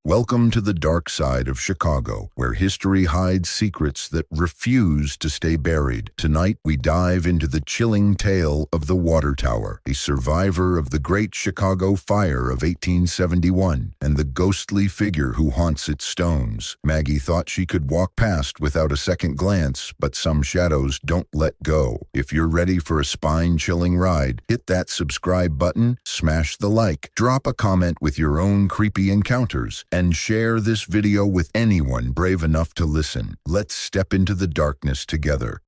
Welcome to the dark side of Chicago, where history hides secrets that refuse to stay buried. Tonight, we dive into the chilling tale of the Water Tower, a survivor of the Great Chicago Fire of 1871, and the ghostly figure who haunts its stones. Maggie thought she could walk past without a second glance, but some shadows don't let go. If you're ready for a spine-chilling ride, hit that subscribe button, smash the like, drop a comment with your own creepy encounters, and share this video with anyone brave enough to listen. Let's step into the darkness together.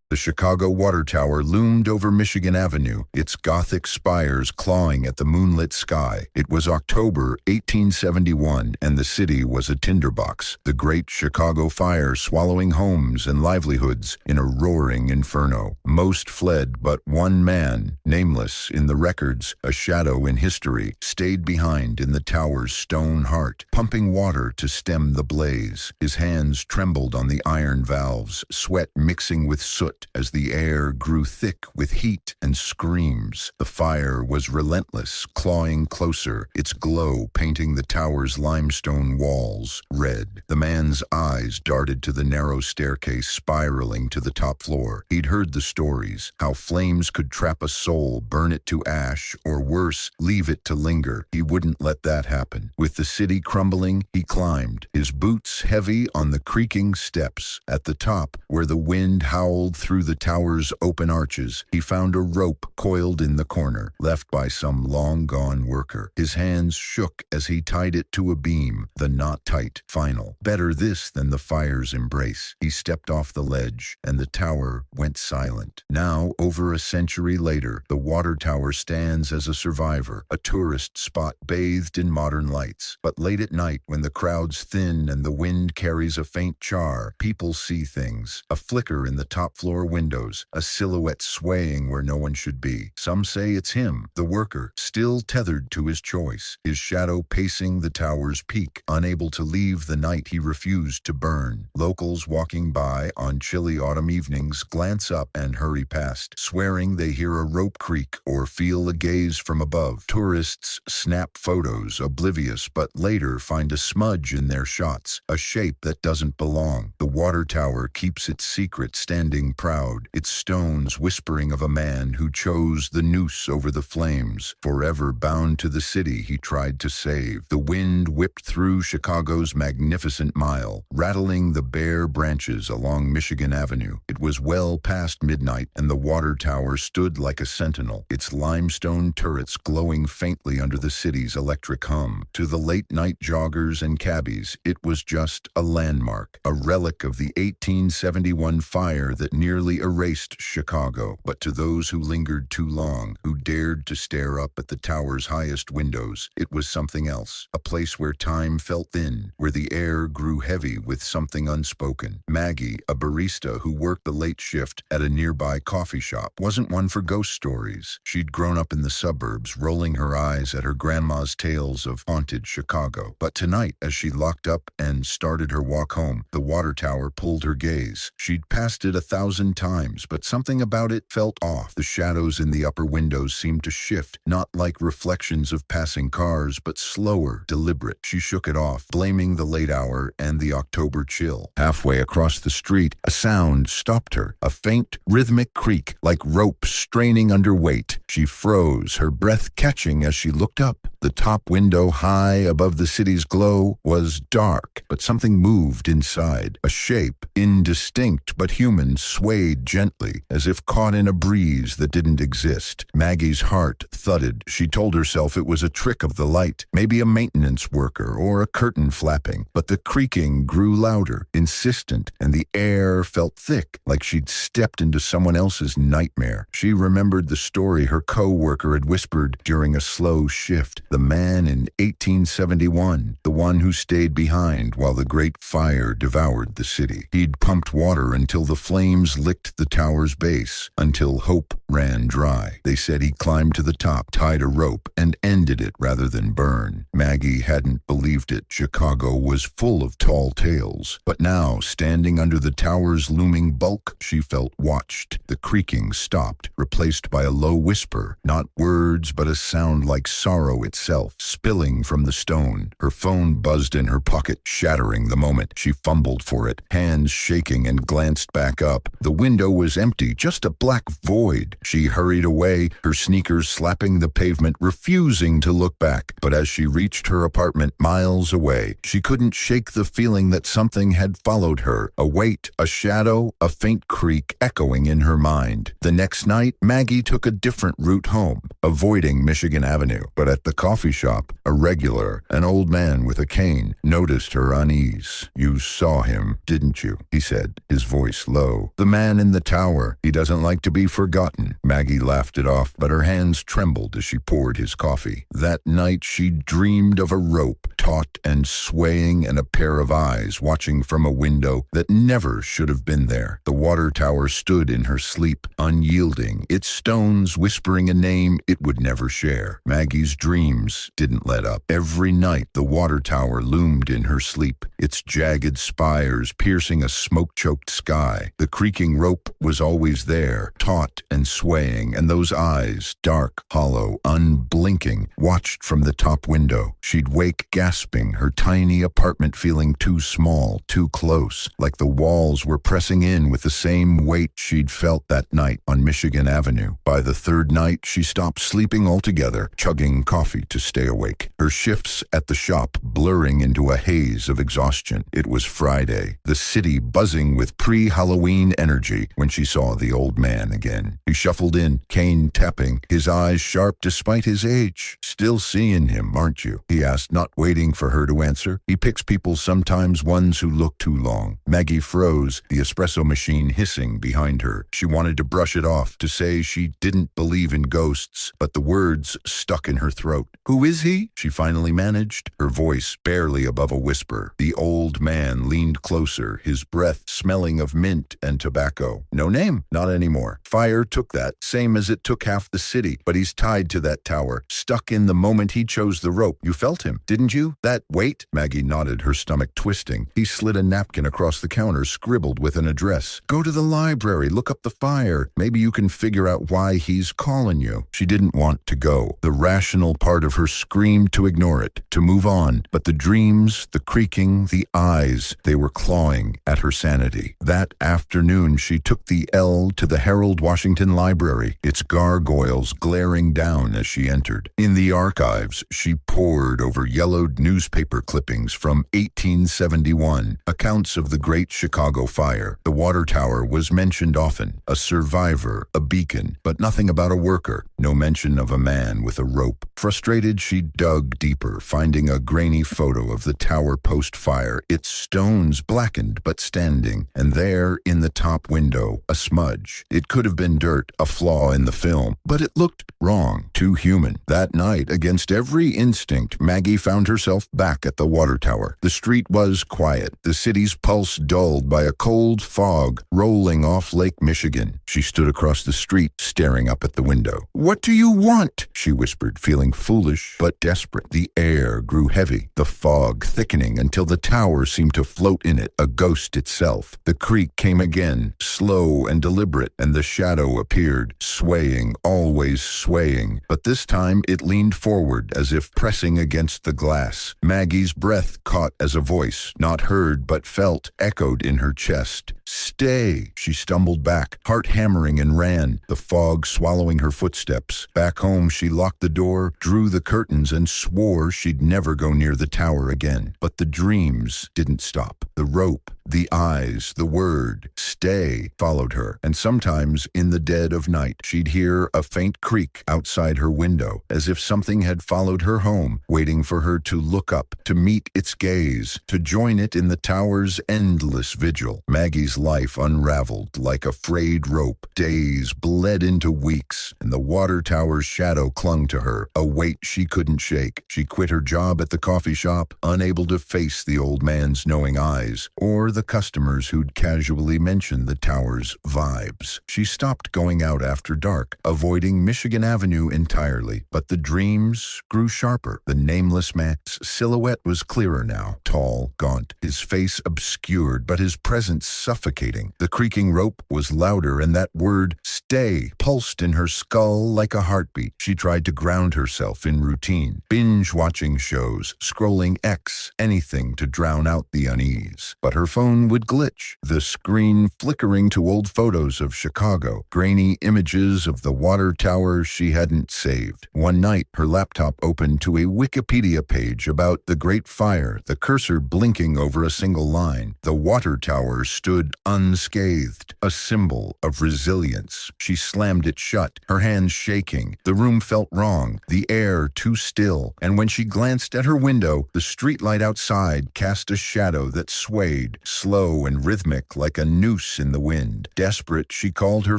The Chicago Water Tower loomed over Michigan Avenue, its Gothic spires clawing at the moonlit sky. It was October 1871, and the city was a tinderbox, the Great Chicago Fire swallowing homes and livelihoods in a roaring inferno. Most fled, but one man, nameless in the records, a shadow in history, stayed behind in the tower's stone heart, pumping water to stem the blaze. His hands trembled on the iron valves, sweat mixing with soot as the air grew thick with heat and screams. The fire was relentless, clawing closer, its glow painting the tower's limestone walls red. The man's eyes darted to the narrow staircase spiraling to the top floor. He'd heard the stories, how flames could trap a soul, burn it to ash, or worse, leave it to linger. He wouldn't let that happen. With the city crumbling, he climbed, his boots heavy on the creaking steps. At the top, where the wind howled through the tower's open arches, he found a rope coiled in the corner, left by some long-gone worker. His hands shook as he tied it to a beam, the knot tight, final. Better this than the fire's embrace. He stepped off the ledge, and the tower went silent. Now, over a century later, the water tower stands as a survivor, a tourist spot bathed in modern lights. But late at night, when the crowds thin and the wind carries a faint char, people see things. A flicker in the top floor windows, a silhouette swaying where no one should be. Some say it's him, the worker, still tethered to his choice, his shadow pacing the tower's peak, unable to leave the night he refused to burn. Locals walking by on chilly autumn evenings glance up and hurry past, swearing they hear a rope creak or feel a gaze from above. Tourists snap photos, oblivious, but later find a smudge in their shots, a shape that doesn't belong. The water tower keeps its secret standing proud, its stones whispering of a man who chose the noose over the flames, forever bound to the city he tried to save. The wind whipped through Chicago's magnificent mile, rattling the bare branches along Michigan Avenue. It was well past midnight, and the water tower stood like a sentinel, its limestone turrets glowing faintly under the city's electric hum. To the late-night joggers and cabbies, it was just a landmark, a relic of the 1871 fire that nearly erased Chicago. But to those who lingered too long, who dared to stare up at the tower's highest windows, it was something else, a place where time felt thin, where the air grew heavy with something unspoken. Maggie, a barista who worked the late shift at a nearby coffee shop, wasn't one for ghost stories. She'd grown up in the suburbs, rolling her eyes at her grandma's tales of haunted Chicago. But tonight, as she locked up and started her walk home, the water tower pulled her gaze. She'd passed it 1,000 times, but something about it felt off. The shadows in the upper windows seemed to shift, not like reflections of passing cars, but slower, deliberate. She shook it off, blaming the late hour and the October chill. Halfway across the street, a sound stopped her, a faint, rhythmic creak, like rope straining under weight. She froze, her breath catching as she looked up. The top window, high above the city's glow, was dark, but something moved inside. A shape, indistinct but human, swayed gently, as if caught in a breeze that didn't exist. Maggie's heart thudded. She told herself it was a trick of the light, maybe a maintenance worker or a curtain flapping. But the creaking grew louder, insistent, and the air felt thick, like she'd stepped into someone else's nightmare. She remembered the story her co-worker had whispered during a slow shift. The man in 1871, the one who stayed behind while the great fire devoured the city. He'd pumped water until the flames licked the tower's base, until hope ran dry. They said he climbed to the top, tied a rope, and ended it rather than burn. Maggie hadn't believed it. Chicago was full of tall tales. But now, standing under the tower's looming bulk, she felt watched. The creaking stopped, replaced by a low whisper, not words but a sound like sorrow itself, spilling from the stone. Her phone buzzed in her pocket, shattering the moment. She fumbled for it, hands shaking, and glanced back up. The window was empty, just a black void. She hurried away, her sneakers slapping the pavement, refusing to look back. But as she reached her apartment miles away, she couldn't shake the feeling that something had followed her. A weight, a shadow, a faint creak echoing in her mind. The next night, Maggie took a different route home, avoiding Michigan Avenue. But at the coffee shop, a regular, an old man with a cane, noticed her unease. "You saw him, didn't you?" he said, his voice low. "The man in the tower. He doesn't like to be forgotten." Maggie laughed it off, but her hands trembled as she poured his coffee. That night she dreamed of a rope, taut and swaying, and a pair of eyes watching from a window that never should have been there. The water tower stood in her sleep, unyielding, its stones whispering a name it would never share. Maggie's dreams didn't let up. Every night the water tower loomed in her sleep, its jagged spires piercing a smoke-choked sky. The creaking rope was always there, taut and swaying, and those eyes, dark, hollow, unblinking, watched from the top window. She'd wake gasping, her tiny apartment feeling too small, too close, like the walls were pressing in with the same weight she'd felt that night on Michigan Avenue. By the third night, she stopped sleeping altogether, chugging coffee to stay awake, her shifts at the shop blurring into a haze of exhaustion. It was Friday, the city buzzing with pre-Halloween energy, when she saw the old man again. He shuffled in, cane tapping, his eyes sharp despite his age. "Still seeing him, aren't you?" he asked, not waiting for her to answer. "He picks people, sometimes ones who look too long." Maggie froze, the espresso machine hissing behind her. She wanted to brush it off, to say she didn't believe in ghosts, but the words stuck in her throat. "Who is he?" she finally managed, her voice barely above a whisper. The old man leaned closer, his breath smelling of mint and tobacco. "No name, not anymore. Fire took that, same as it took half the city, but he's tied to that tower, stuck in the moment he chose the rope. You felt him, didn't you? That weight?" Maggie nodded, her stomach twisting. He slid a napkin across the counter, scribbled with an address. "Go to the library, look up the fire. Maybe you can figure out why he's calling you." She didn't want to go. The rational part of her screamed to ignore it, to move on, but the dreams, the creaking, the eyes, they were clawing at her sanity. That afternoon, she took the L to the Herald-Washington Library, its gargoyles glaring down as she entered. In the archives, she pored over yellowed newspaper clippings from 1871, accounts of the Great Chicago Fire. The water tower was mentioned often, a survivor, a beacon, but nothing about a worker, no mention of a man with a rope. Frustrated, she dug deeper, finding a grainy photo of the tower post-fire, its stones blackened but standing, and there, in the top window, a smudge. It could have been dirt, a flaw in the film, but it looked wrong, too human. That night, against every instinct, Maggie found herself back at the water tower. The street was quiet, the city's pulse dulled by a cold fog rolling off Lake Michigan. She stood across the street, staring up at the window. "What do you want?" she whispered, feeling foolish but desperate. The air grew heavy, the fog thickening until the tower seemed to float in it, a ghost itself. The creak came again, slow and deliberate, and the shadow appeared, swaying, always swaying, but this time it leaned forward as if pressing against the glass. Maggie's breath caught as a voice, not heard but felt, echoed in her chest. "Stay!" She stumbled back, heart hammering, and ran, the fog swallowing her footsteps. Back home, she locked the door, drew the curtains, and swore she'd never go near the tower again. But the dreams didn't stop. The rope, the eyes, the word, "stay," followed her, and sometimes, in the dead of night, she'd hear a faint creak outside her window, as if something had followed her home, waiting for her to look up, to meet its gaze, to join it in the tower's endless vigil. Maggie's life unraveled like a frayed rope. Days bled into weeks, and the water tower's shadow clung to her, a weight she couldn't shake. She quit her job at the coffee shop, unable to face the old man's knowing eyes, or the customers who'd casually mentioned the tower's vibes. She stopped going out after dark, avoiding Michigan Avenue entirely, but the dreams grew sharper. The nameless man's silhouette was clearer now, tall, gaunt, his face obscured, but his presence suffocating. The creaking rope was louder, and that word, stay, pulsed in her skull like a heartbeat. She tried to ground herself in routine, binge-watching shows, scrolling X, anything to drown out the unease. But her phone would glitch, the screen flickering to old photos of Chicago, grainy images of the water tower she hadn't saved. One night, her laptop opened to a Wikipedia page about the Great Fire, the cursor blinking over a single line. The water tower stood unscathed, a symbol of resilience. She slammed it shut, her hands shaking. The room felt wrong, the air too still, and when she glanced at her window, the streetlight outside cast a shadow that swayed, slow and rhythmic like a noose in the wind. Desperate, she called her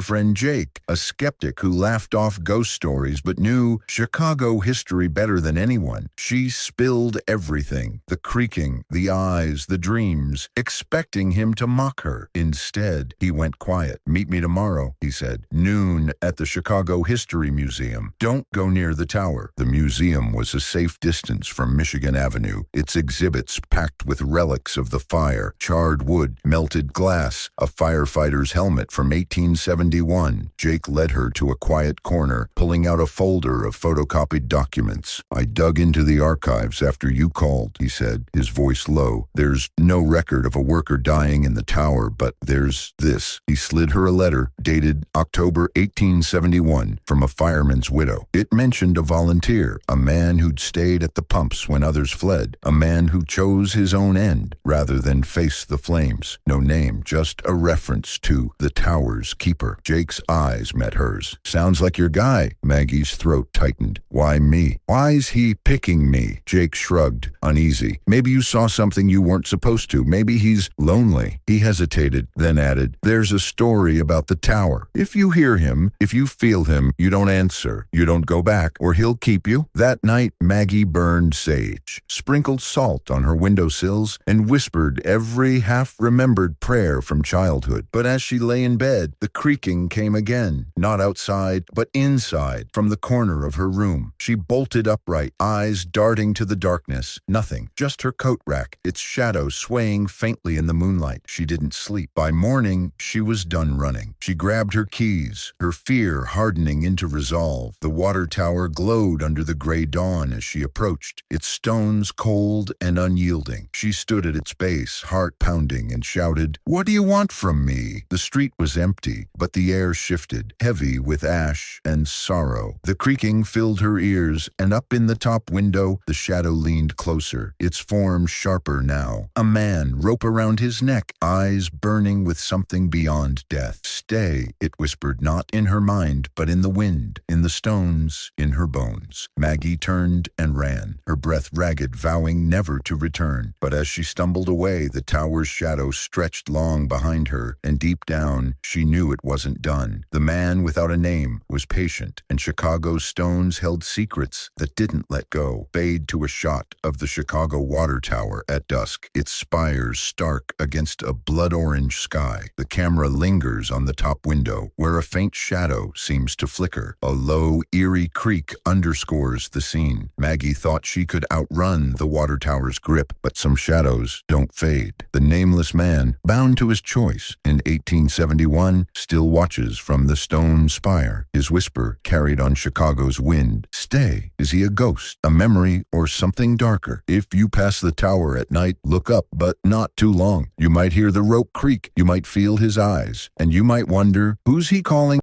friend Jake, a skeptic who laughed off ghost stories but knew Chicago history better than anyone. She spilled everything, the creaking, the eyes, the dreams, expecting him to mock her. Instead, he went quiet. "Meet me tomorrow," he said. "Noon at the Chicago History Museum. Don't go near the tower." The museum was a safe distance from Michigan Avenue, its exhibits packed with relics of the fire, charred wood, melted glass, a firefighter's helmet from 1871. Jake led her to a quiet corner, pulling out a folder of photocopied documents. "I dug into the archives after you called," he said, his voice low. "There's no record of a worker dying in the tower, but there's this." He slid her a letter, dated October 1871, from a fireman's widow. It mentioned a volunteer, a man who'd stayed at the pumps when others fled, a man who chose his own end rather than face the flames. No name, just a reference to the tower's keeper. Jake's eyes met hers. "Sounds like your guy." Maggie's throat tightened. "Why me? Why's he picking me?" Jake shrugged, uneasy. "Maybe you saw something you weren't supposed to. Maybe he's lonely." He hesitated, then added, "There's a story about the tower. If you hear him, if you feel him, you don't answer. You don't go back, or he'll keep you." That night, Maggie burned sage, sprinkled salt on her windowsills, and whispered every half-remembered prayer from childhood. But as she lay in bed, the creaking came again, not outside, but inside, from the corner of her room. She bolted upright, eyes darting to the darkness. Nothing, just her coat rack, its shadow swaying faintly in the moonlight. She didn't sleep. By morning, she was done running. She grabbed her keys, her fear hardening into resolve. The water tower glowed under the gray dawn as she approached, its stones cold and unyielding. She stood at its base, heart pounding, and shouted, "What do you want from me?" The street was empty, but the air shifted, heavy with ash and sorrow. The creaking filled her ears, and up in the top window, the shadow leaned closer, its form sharper now. A man, rope around his neck, eyes burning with something beyond death. "Stay," it whispered, not in her mind, but in the wind, in the stones, in her bones. Maggie turned and ran, her breath ragged, vowing never to return. But as she stumbled away, the tower's shadow stretched long behind her, and deep down, she knew it wasn't done. The man without a name was patient, and Chicago's stones held secrets that didn't let go. Fade to a shot of the Chicago water tower at dusk, its spires stark against a blood-orange sky. The camera lingers on the top window, where a faint shadow seems to flicker. A low, eerie creak underscores the scene. Maggie thought she could outrun the water tower's grip, but some shadows don't fade. The nameless man, bound to his choice in 1871, still watches from the stone spire. His whisper carried on Chicago's wind. "Stay." Is he a ghost, a memory, or something darker? If you pass the tower at night, look up, but not too long. You might hear the rope creak, you might feel his eyes, and you might wonder, who's he calling?